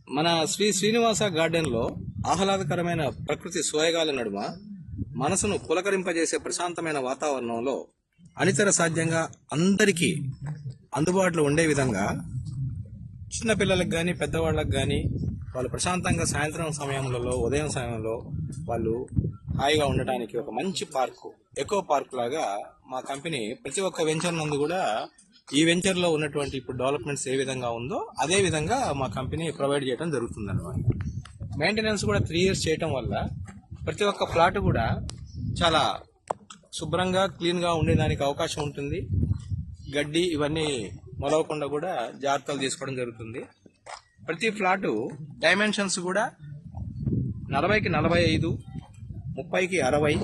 మన శ్రీ శ్రీనివాస గార్డెన్ లో ఆహ్లాదకరమైన ప్రకృతి సోయగాల నడుమ మనసును పులకరింపజేసే ప్రశాంతమైన వాతావరణంలో అనితర సాధ్యంగా అందరికీ అందుబాటులో ఉండే విధంగా చిన్నపిల్లలకు కానీ పెద్దవాళ్ళకి కానీ వాళ్ళు ప్రశాంతంగా సాయంత్రం సమయంలో ఉదయం సమయంలో వాళ్ళు హాయిగా ఉండటానికి ఒక మంచి పార్కు, ఎకో పార్క్ లాగా మా కంపెనీ ప్రతి ఒక్క వెంచర్ నందు కూడా ఈ వెంచర్ లో ఉన్నటువంటి ఇప్పుడు డెవలప్మెంట్స్ ఏ విధంగా ఉందో అదే విధంగా మా కంపెనీ ప్రొవైడ్ చేయడం జరుగుతుంది అన్నమాట. మెయింటెనెన్స్ కూడా 3 years చేయటం వల్ల ప్రతి ఒక్క ప్లాట్ కూడా చాలా శుభ్రంగా క్లీన్ గా ఉండేదానికి అవకాశం ఉంటుంది. గడ్డి ఇవన్నీ మొలవకుండా కూడా జాగ్రత్తలు తీసుకోవడం జరుగుతుంది. ప్రతి ఫ్లాటు డైమెన్షన్స్ కూడా 40కి 45, 30కి 60,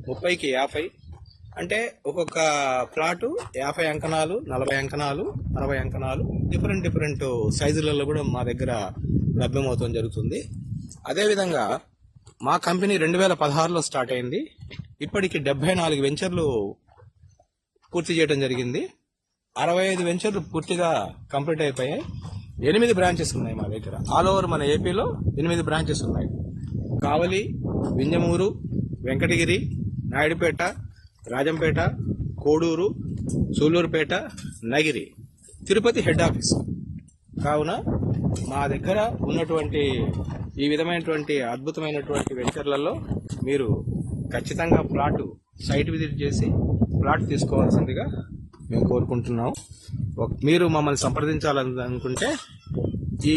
30కి 50, అంటే ఒక్కొక్క ప్లాటు 50 అంకణాలు, 40 అంకణాలు, 60 అంకణాలు డిఫరెంట్ సైజులలో కూడా మా దగ్గర లభ్యమవుతాం జరుగుతుంది. అదేవిధంగా మా కంపెనీ 2016లో స్టార్ట్ అయింది. ఇప్పటికి 74 వెంచర్లు పూర్తి చేయడం జరిగింది. 65 వెంచర్లు పూర్తిగా కంప్లీట్ అయిపోయాయి. 8 బ్రాంచెస్ ఉన్నాయి మా దగ్గర. ఆల్ ఓవర్ మన ఏపీలో 8 బ్రాంచెస్ ఉన్నాయి. కావలి, వింజమూరు, వెంకటగిరి, నాయుడుపేట, రాజంపేట, కోడూరు, సూళ్లూరుపేట, నగిరి, తిరుపతి హెడ్ ఆఫీస్. కావున మా దగ్గర ఉన్నటువంటి ఈ విధమైనటువంటి అద్భుతమైనటువంటి వెంచర్లలో మీరు ఖచ్చితంగా సైట్ విజిట్ చేసి ప్లాట్ తీసుకోవాల్సిందిగా మేము కోరుకుంటున్నాం. మీరు మమ్మల్ని సంప్రదించాలనుకుంటే ఈ